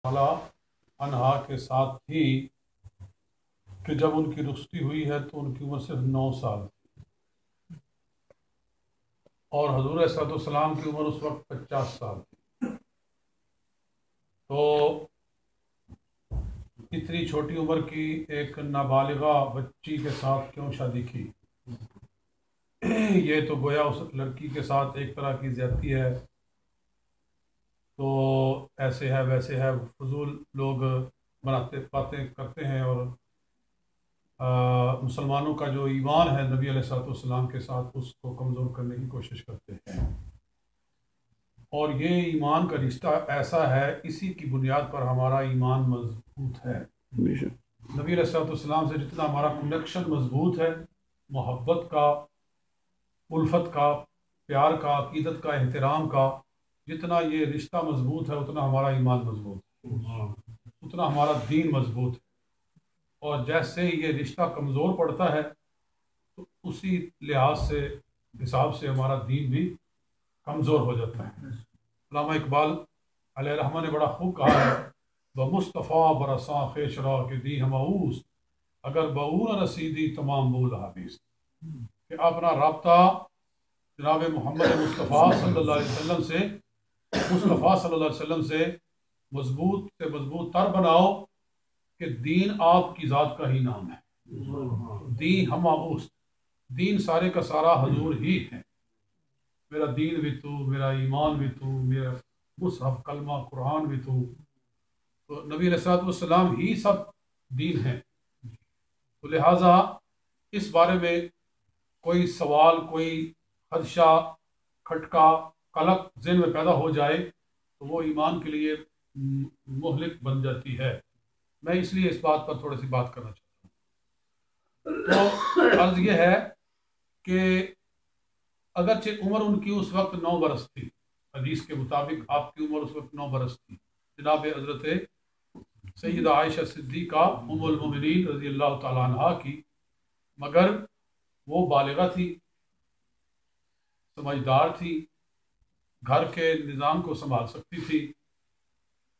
تعالیٰ عنہا کے ساتھ تھی کہ جب ان کی رخصتی ہوئی ہے تو ان کی عمر صرف 9 سال اور حضور صلی اللہ علیہ وسلم کی عمر اس وقت 50 سال تھی۔ تو اتنی چھوٹی عمر کی ایک نابالغہ بچی کے ساتھ کیوں شادی کی؟ یہ تو گویا اس لڑکی کے ساتھ ایک طرح کی زیادتی ہے۔ تو ایسے ہے ویسے ہے، فضول لوگ بناتے باتیں کرتے ہیں اور مسلمانوں کا جو ایمان ہے نبی علیہ الصلوۃ والسلام کے ساتھ اس کو کمزور کرنے کی کوشش کرتے ہیں۔ اور یہ ایمان کا رشتہ ایسا ہے، اسی کی بنیاد پر ہمارا ایمان مضبوط ہے۔ نبی علیہ الصلوۃ والسلام سے جتنا ہمارا کنیکشن مضبوط ہے، محبت کا، الفت کا، پیار کا، عقیدت کا، احترام کا، جتنا یہ رشتہ مضبوط ہے اتنا ہمارا ایمان مضبوط ہے، اتنا ہمارا دین مضبوط ہے۔ اور جیسے ہی یہ رشتہ کمزور پڑتا ہے تو اسی لحاظ سے حساب سے ہمارا دین بھی کمزور ہو جاتا ہے۔ علامہ اقبال علیہ الرحمہ نے بڑا خوب کہا ہے، بمصطفیٰ برساں خیشرا کے دی ہماؤس اگر بہور رسیدی تمام بول حافظ، کہ اپنا رابطہ جناب محمد مصطفیٰ صلی اللہ علیہ وسلم سے مضبوط سے مضبوط تر بناؤ کہ دین آپ کی ذات کا ہی نام ہے۔ دین ہماؤس، دین سارے کا سارا حضور ہی ہے۔ میرا دین بھی تو، میرا ایمان بھی تو، میرا مصحف کلمہ قرآن بھی تو نبی علیہ الصلوۃ والسلام ہی سب دین ہے۔ تو لہٰذا اس بارے میں کوئی سوال، کوئی خدشہ، کھٹکا، قلق ذہن میں پیدا ہو جائے تو وہ ایمان کے لیے مہلک بن جاتی ہے۔ میں اس لیے اس بات پر تھوڑی سی بات کرنا چاہتا ہوں۔ تو عرض یہ ہے کہ اگرچہ عمر ان کی اس وقت 9 برس تھی، حدیث کے مطابق آپ کی عمر اس وقت 9 برس تھی، جناب حضرت سیدہ عائشہ صدیقہ ام المومنین رضی اللہ تعالیٰ عنہا کی، مگر وہ بالغہ تھی، سمجھدار تھی، گھر کے نظام کو سنبھال سکتی تھی۔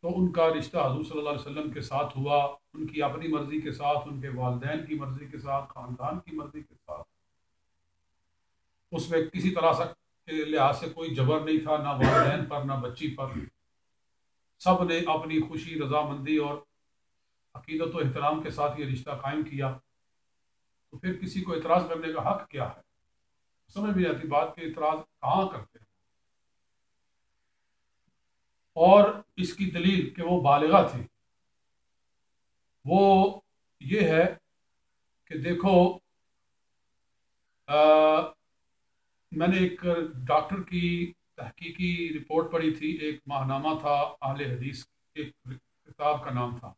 تو ان کا رشتہ حضور صلی اللہ علیہ وسلم کے ساتھ ہوا، ان کی اپنی مرضی کے ساتھ، ان کے والدین کی مرضی کے ساتھ، خاندان کی مرضی کے ساتھ۔ اس میں کسی طرح کے لحاظ سے کوئی جبر نہیں تھا، نہ والدین پر نہ بچی پر۔ سب نے اپنی خوشی، رضامندی اور عقیدت و احترام کے ساتھ یہ رشتہ قائم کیا۔ تو پھر کسی کو اعتراض کرنے کا حق کیا ہے؟ سمجھ میں آتی بات کہ اعتراض کہاں کرتے ہیں۔ اور اس کی دلیل کہ وہ بالغہ تھی وہ یہ ہے کہ دیکھو، میں نے ایک ڈاکٹر کی تحقیقی رپورٹ پڑھی تھی، ایک ماہنامہ تھا اہل حدیث، ایک کتاب کا نام تھا،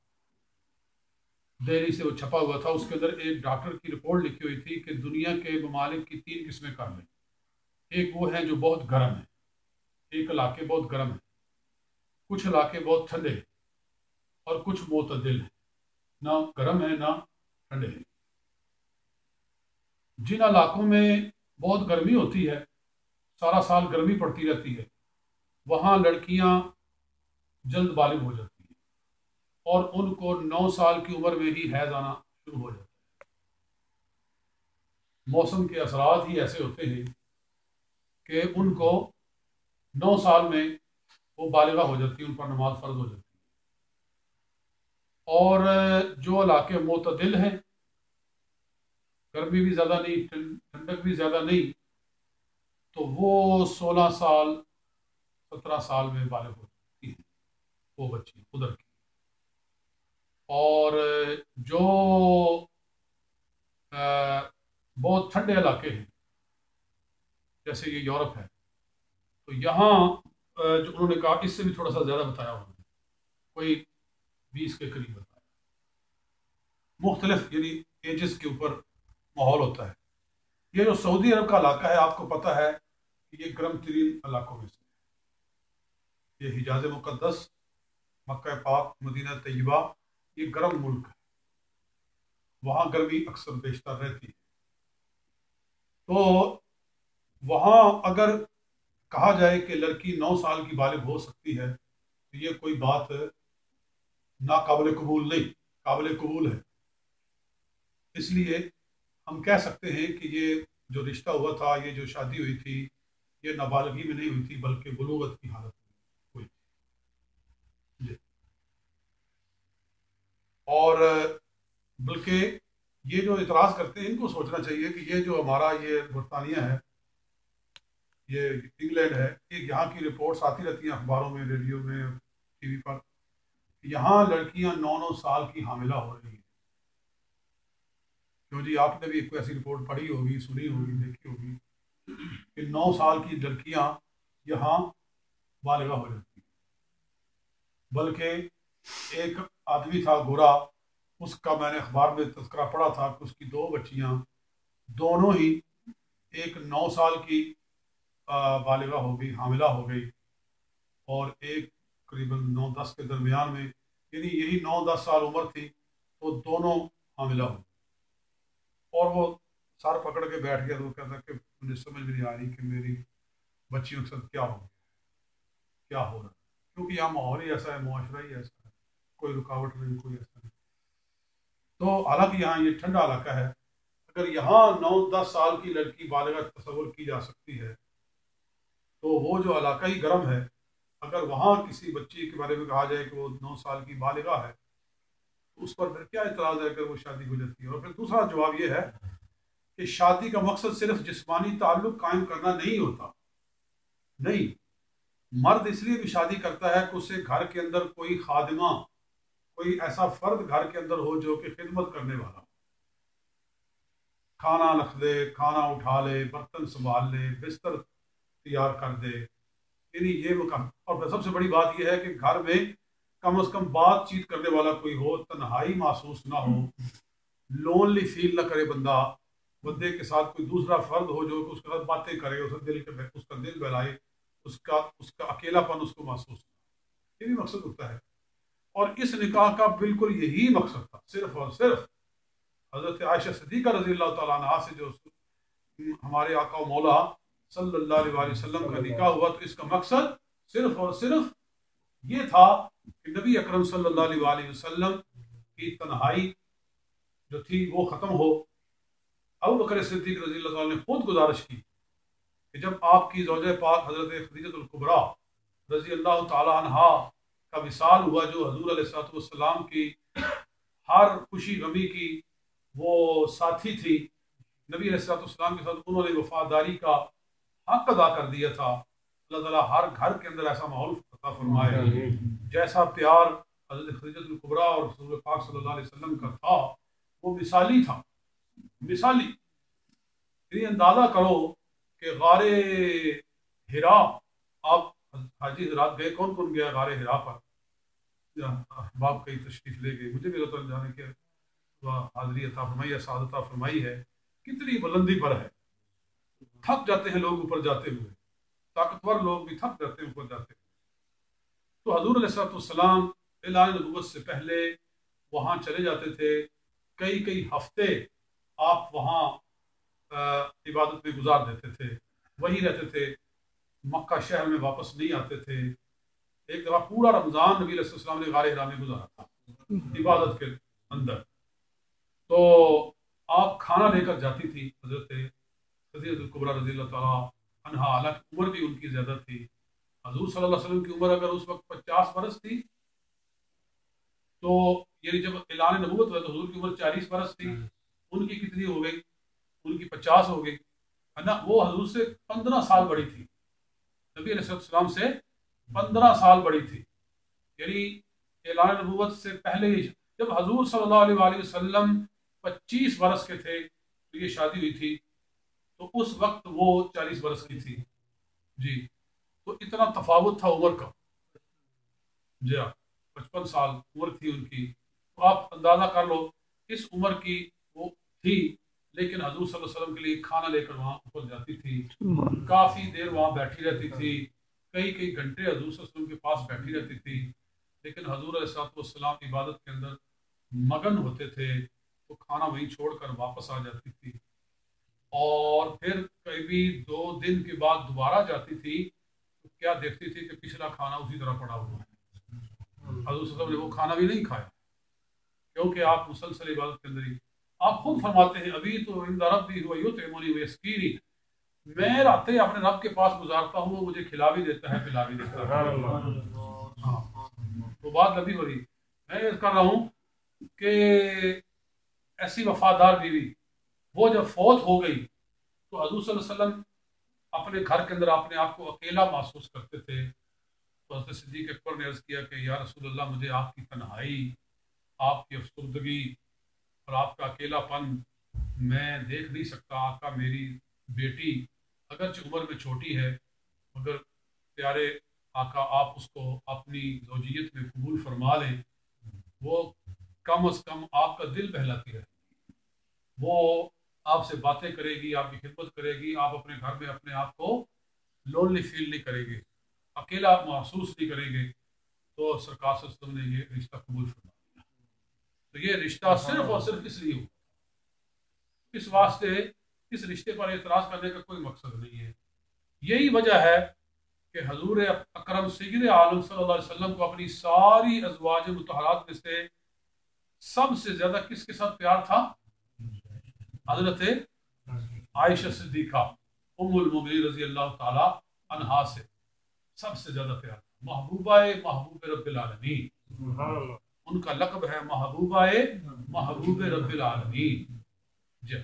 دہلی سے وہ چھپا ہوا تھا۔ اس کے اندر ایک ڈاکٹر کی رپورٹ لکھی ہوئی تھی کہ دنیا کے ممالک کی 3 قسمیں کر لیں۔ ایک وہ ہیں جو بہت گرم ہیں، ایک علاقے بہت گرم ہیں، کچھ علاقے بہت ٹھنڈے ہیں، اور کچھ معتدل ہیں، نہ گرم ہیں نہ ٹھنڈے ہیں۔ جن علاقوں میں بہت گرمی ہوتی ہے، سارا سال گرمی پڑتی رہتی ہے، وہاں لڑکیاں جلد بالغ ہو جاتی ہیں اور ان کو 9 سال کی عمر میں ہی حیض آنا شروع ہو جاتا ہے۔ موسم کے اثرات ہی ایسے ہوتے ہیں کہ ان کو 9 سال میں وہ بالغہ ہو جاتی ہے، ان پر نماز فرض ہو جاتی ہے۔ اور جو علاقے معتدل ہیں، گرمی بھی زیادہ نہیں، ٹھنڈک بھی زیادہ نہیں، تو وہ 16 سال 17 سال میں بالغ ہو جاتی ہیں وہ بچی ادھر کی۔ اور جو بہت ٹھنڈے علاقے ہیں جیسے یہ یورپ ہے، تو یہاں جو انہوں نے کہا اس سے بھی تھوڑا سا زیادہ بتایا انہوں نے، کوئی 20 کے قریب بتایا۔ مختلف یعنی ایجز کے اوپر ماحول ہوتا ہے۔ یہ جو سعودی عرب کا علاقہ ہے، آپ کو پتہ ہے کہ یہ گرم ترین علاقوں میں سے ہے۔ یہ حجاز مقدس، مکہ پاک، مدینہ طیبہ، یہ گرم ملک ہے، وہاں گرمی اکثر بیشتر رہتی ہے۔ تو وہاں اگر کہا جائے کہ لڑکی 9 سال کی بالغ ہو سکتی ہے تو یہ کوئی بات ناقابل قبول نہیں، قابل قبول ہے. اس لیے ہم کہہ سکتے ہیں کہ یہ جو رشتہ ہوا تھا، یہ جو شادی ہوئی تھی، یہ نابالغی میں نہیں ہوئی تھی بلکہ بلوغت کی حالت میں ہوئی تھی. اور بلکہ یہ جو اعتراض کرتے ہیں ان کو سوچنا چاہیے کہ یہ جو ہمارا یہ برطانیہ ہے، یہ انگلینڈ ہے، یہ یہاں کی رپورٹس آتی رہتی ہیں اخباروں میں، ریڈیو میں، ٹی وی پر. یہاں لڑکیاں 9 سال کی حاملہ ہو رہی ہیں. کیوں جی، آپ نے بھی کوئی ایسی رپورٹ پڑھی ہوگی، سنی ہوگی، دیکھی ہوگی کہ 9 سال کی لڑکیاں یہاں بالغہ ہو جاتی ہیں. بلکہ ایک آدمی تھا گورا، اس کا میں نے اخبار میں تذکرہ پڑھا تھا کہ اس کی 2 بچیاں دونوں ہی، ایک 9 سال کی بالغہ ہو گئی، حاملہ ہو گئی، اور ایک قریباً 9-10 کے درمیان میں، یعنی یہی 9-10 سال عمر تھی تو دونوں حاملہ ہو. اور وہ سر پکڑ کے بیٹھ گیا تو وہ کہتا کہ مجھے سمجھ میں نہیں آ رہی کہ میری بچیوں کے ساتھ کیا ہو کیا ہو رہا ہے، کیونکہ یہاں ماحول ہی ایسا ہے، معاشرہ ہی ایسا ہے، کوئی رکاوٹ نہیں، کوئی ایسا نہیں. تو حالانکہ یہاں یہ ٹھنڈا علاقہ ہے، اگر یہاں 9-10 سال کی لڑکی بالغہ تصور کی جا سکتی ہے تو وہ جو علاقہ ہی گرم ہے، اگر وہاں کسی بچی کے بارے میں کہا جائے کہ وہ 9 سال کی بالغہ ہے تو اس پر پھر کیا اعتراض ہے اگر وہ شادی ہو جاتی ہے. اور پھر دوسرا جواب یہ ہے کہ شادی کا مقصد صرف جسمانی تعلق قائم کرنا نہیں ہوتا. نہیں، مرد اس لیے بھی شادی کرتا ہے کہ اسے گھر کے اندر کوئی خادمہ، کوئی ایسا فرد گھر کے اندر ہو جو کہ خدمت کرنے والا، کھانا رکھ دے، کھانا اٹھا لے، برتن سنبھال لے، بستر تیار کر دے. یعنی یہ مقام. اور پھر سب سے بڑی بات یہ ہے کہ گھر میں کم از کم بات چیت کرنے والا کوئی ہو، تنہائی محسوس نہ ہو، لونلی فیل نہ کرے بندے کے ساتھ کوئی دوسرا فرد ہو جو اس کے ساتھ باتیں کرے، اس کا دل بہلائے، اس کا اکیلا پن اس کو محسوس نہ. یہ بھی مقصد ہوتا ہے. اور اس نکاح کا بالکل یہی مقصد تھا، صرف اور صرف حضرت عائشہ صدیقہ رضی اللہ تعالیٰ عنہا سے جو ہمارے آقا و مولا صلی اللہ علیہ وسلم کا نکاح ہوا، تو اس کا مقصد صرف اور صرف یہ تھا کہ نبی اکرم صلی اللہ علیہ وسلم کی تنہائی جو تھی وہ ختم ہو. ابو بکر صدیق رضی اللہ تعالیٰ نے خود گزارش کی کہ جب آپ کی زوجہ پاک حضرت خدیجہ الکبریٰ رضی اللہ تعالیٰ عنہا کا وصال ہوا، جو حضور علیہ السلام کی ہر خوشی غمی کی وہ ساتھی تھی، نبی علیہ السلام کے ساتھ انہوں نے وفاداری کا حق ادا کر دیا تھا. اللہ تعالیٰ ہر گھر کے اندر ایسا ماحول عطا فرمائے جیسا پیار حضرت خدیجہ الکبریٰ اور رسول پاک صلی اللہ علیہ وسلم کا تھا، وہ مثالی تھا، مثالی. یعنی اندازہ کرو کہ غار ہرا، آپ حاجی حضرات گئے، کون کون گیا غار ہرا پر؟ احباب کئی تشریف لے گئے، مجھے بھی اللہ جانے کے حاضری عطا فرمائی ہے، سعادت عطا فرمائی ہے. کتنی بلندی پر ہے، تھک جاتے ہیں لوگ اوپر جاتے ہوئے، طاقتور لوگ بھی تھک جاتے ہیں اوپر جاتے ہوئے. تو حضور علیہ السلام اعلان نبوت سے پہلے وہاں چلے جاتے تھے، کئی ہفتے آپ وہاں عبادت میں گزار دیتے تھے، وہیں رہتے تھے، مکہ شہر میں واپس نہیں آتے تھے. ایک دفعہ پورا رمضان نبی علیہ السلام نے غار ہرا میں گزارا تھا عبادت کے اندر. تو آپ کھانا لے کر جاتی تھی حضرت خدیجہ الکبریٰ رضی اللہ تعالیٰ عنہا، حالانکہ عمر بھی ان کی زیادہ تھی. حضور صلی اللہ علیہ وسلم کی عمر اگر اس وقت 50 برس تھی تو یعنی جب اعلان نبوت ہوا تو حضور کی عمر 40 برس تھی. ان کی کتنی ہو گئی؟ ان کی 50 ہو گئی، ہے نا. وہ حضور سے 15 سال بڑی تھی، نبی علیہ السلام سے 15 سال بڑی تھی. یعنی اعلان نبوت سے پہلے ہی جب حضور صلی اللہ علیہ وسلم 25 برس کے تھے تو یہ شادی ہوئی تھی، تو اس وقت وہ 40 برس کی تھی. جی، تو اتنا تفاوت تھا عمر کا. جی ہاں، 55 سال عمر تھی ان کی. تو آپ اندازہ کر لو اس عمر کی وہ تھی، لیکن حضور صلی اللہ علیہ وسلم کے لیے کھانا لے کر وہاں اوپر جاتی تھی، کافی دیر وہاں بیٹھی رہتی تھی، کئی گھنٹے حضور صلی اللہ علیہ وسلم کے پاس بیٹھی رہتی تھی. لیکن حضور علیہ السلام عبادت کے اندر مگن ہوتے تھے تو کھانا وہیں چھوڑ کر واپس آ جاتی تھی، اور پھر کبھی 2 دن کے بعد دوبارہ جاتی تھی تو کیا دیکھتی تھی کہ پچھلا کھانا اسی طرح پڑا ہوا ہے. حضور صلی اللہ علیہ وسلم نے وہ کھانا بھی نہیں کھایا، کیونکہ آپ مسلسل عبادت کے اندر ہی، آپ خود فرماتے ہیں ابھی تو عند ربی هو یطعمنی ویسقینی، میں راتیں اپنے رب کے پاس گزارتا ہوں، وہ مجھے کھلا بھی دیتا ہے پلا بھی دیتا ہے۔ ہاں، وہ بات لمبی ہو رہی، میں یہ کر رہا ہوں کہ ایسی وفادار بیوی وہ جب فوت ہو گئی تو حضور صلی اللہ علیہ وسلم اپنے گھر کے اندر اپنے آپ کو اکیلا محسوس کرتے تھے، تو حضرت صدیق اکبر نے عرض کیا کہ یا رسول اللہ، مجھے آپ کی تنہائی، آپ کی افسردگی اور آپ کا اکیلا پن میں دیکھ نہیں سکتا۔ آقا، میری بیٹی اگرچہ عمر میں چھوٹی ہے مگر پیارے آقا آپ اس کو اپنی زوجیت میں قبول فرما لیں، وہ کم از کم آپ کا دل بہلاتی رہے، وہ آپ سے باتیں کرے گی، آپ کی خدمت کرے گی، آپ اپنے گھر میں اپنے آپ کو لونلی فیل نہیں کریں گے، اکیلا آپ محسوس نہیں کریں گے۔ تو سرکار صلی اللہ علیہ وسلم نے یہ رشتہ قبول فرما لیا۔ تو یہ رشتہ صرف اور صرف اس لیے ہو، اس واسطے اس رشتے پر اعتراض کرنے کا کوئی مقصد نہیں ہے۔ یہی وجہ ہے کہ حضور اکرم سید عالم صلی اللہ علیہ وسلم کو اپنی ساری ازواج مطہرات میں سے سب سے زیادہ کس کے ساتھ پیار تھا؟ حضرت عائشہ صدیقہ ام المومنین رضی اللہ تعالی عنہا سے سب سے زیادہ پیار، محبوبہ محبوب رب العالمین، ان کا لقب ہے محبوبہ محبوب رب العالمین۔ جی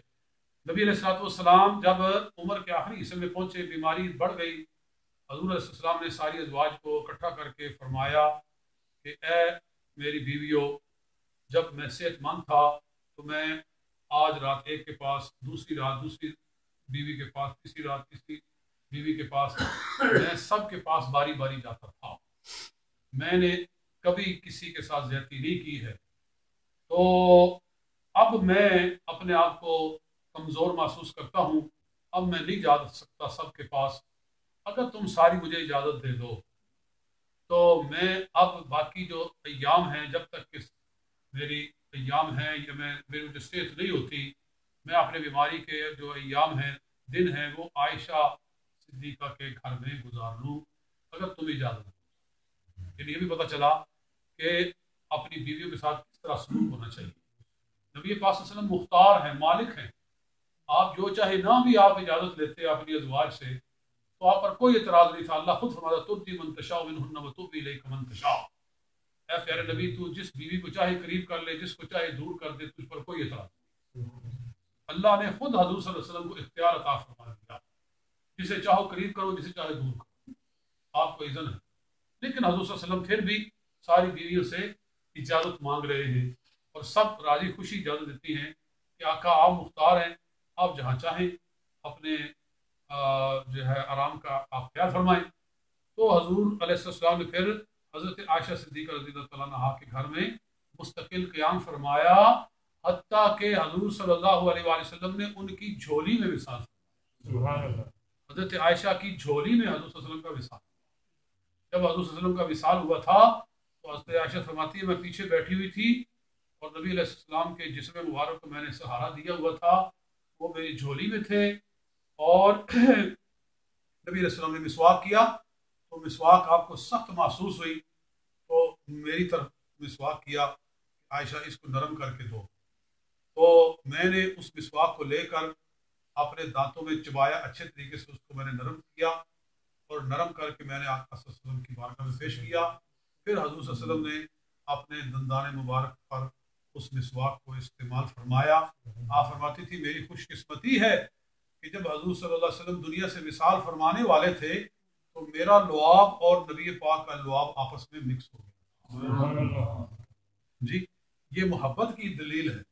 نبی علیہ الصلوۃ والسلام جب عمر کے آخری حصے میں پہنچے، بیماری بڑھ گئی، حضور علیہ السلام نے ساری ازواج کو اکٹھا کر کے فرمایا کہ اے میری بیویوں، جب میں صحت مند تھا تو میں آج رات ایک کے پاس، دوسری رات دوسری بیوی کے پاس، تیسری رات تیسری بیوی کے پاس، میں سب کے پاس باری باری جاتا تھا، میں نے کبھی کسی کے ساتھ زیادتی نہیں کی ہے۔ تو اب میں اپنے آپ کو کمزور محسوس کرتا ہوں، اب میں نہیں جا سکتا سب کے پاس، اگر تم ساری مجھے اجازت دے دو تو میں اب باقی جو ایام ہیں، جب تک کہ میری ایام ہیں یا میری جو صحت نہیں ہوتی، میں اپنے بیماری کے جو ایام ہیں، دن ہیں، وہ عائشہ صدیقہ کے گھر میں گزار لوں، اگر تم اجازت دو۔ لیکن یہ بھی پتہ چلا کہ اپنی بیویوں کے ساتھ کس طرح سلوک ہونا چاہیے۔ نبی پاک صلی اللہ علیہ وسلم مختار ہیں، مالک ہیں، آپ جو چاہے نہ بھی آپ اجازت لیتے اپنی ازواج سے تو آپ پر کوئی اعتراض نہیں تھا۔ اللہ خود فرماتا ترجی من تشاء منہن وتؤوی الیک من تشاء، اے پیارے نبی تو جس بیوی کو چاہے قریب کر لے، جس کو چاہے دور کر دے، تجھ پر کوئی اعتراض نہیں۔ اللہ نے خود حضور صلی اللہ علیہ وسلم کو اختیار عطا فرما دیا، جسے چاہو قریب کرو، جسے چاہے دور کرو، آپ کو اذن ہے۔ لیکن حضور صلی اللہ علیہ وسلم پھر بھی ساری بیویوں سے اجازت مانگ رہے ہیں اور سب راضی خوشی اجازت دیتی ہیں کہ آقا آپ مختار ہیں، آپ جہاں چاہیں اپنے جو ہے آرام کا آپ خیال فرمائیں۔ تو حضور علیہ السلام نے پھر حضرت عائشہ صدیقہ رضی اللہ تعالیٰ عنہا کے گھر میں مستقل قیام فرمایا، حتیٰ کہ حضور صلی اللہ علیہ وآلہ وسلم نے ان کی جھولی میں وصال فرمایا۔ حضرت عائشہ کی جھولی میں حضور صلی اللہ علیہ وسلم کا وصال، جب حضور صلی اللہ علیہ وسلم کا وصال ہوا تھا تو حضرت عائشہ فرماتی ہے میں پیچھے بیٹھی ہوئی تھی اور نبی علیہ السلام کے جسم مبارک کو میں نے سہارا دیا ہوا تھا، وہ میری جھولی میں تھے، اور نبی علیہ السلام نے مسواک کیا تو مسواک آپ کو سخت محسوس ہوئی، تو میری طرف مسواک کیا، عائشہ اس کو نرم کر کے دو، تو میں نے اس مسواک کو لے کر اپنے دانتوں میں چبایا، اچھے طریقے سے اس کو میں نے نرم کیا اور نرم کر کے میں نے آقا صلی اللہ علیہ وسلم کی بارگاہ میں پیش کیا۔ پھر حضور صلی اللہ علیہ وسلم نے اپنے دندان مبارک پر اس مسواک کو استعمال فرمایا۔ آپ فرماتی تھی میری خوش قسمتی ہے کہ جب حضور صلی اللہ علیہ وسلم دنیا سے وصال فرمانے والے تھے تو میرا لعاب اور نبی پاک کا لعاب آپس میں مکس ہو گیا۔ جی یہ محبت کی دلیل ہے۔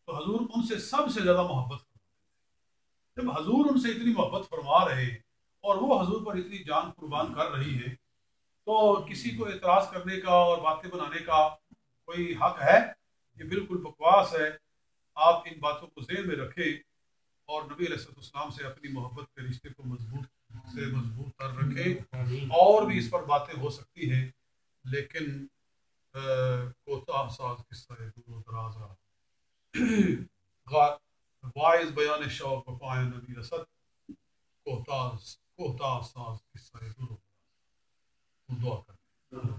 تو حضور ان سے سب سے زیادہ محبت فرماتے، جب حضور ان سے اتنی محبت فرما رہے اور وہ حضور پر اتنی جان قربان کر رہی ہے تو کسی کو اعتراض کرنے کا اور باتیں بنانے کا کوئی حق ہے؟ یہ بالکل بکواس ہے۔ آپ ان باتوں کو ذہن میں رکھیں اور نبی علیہ السلام سے اپنی محبت کے رشتے کو مضبوط کر رکھیں۔ اور بھی اس پر باتیں ہو سکتی ہیں لیکن کوتاہ ساز قصہ دور و دراز واعظ بیان شوق و پائے نبی رسد، کوتاہ ساز قصہ دور و دراز۔ دعا کریں۔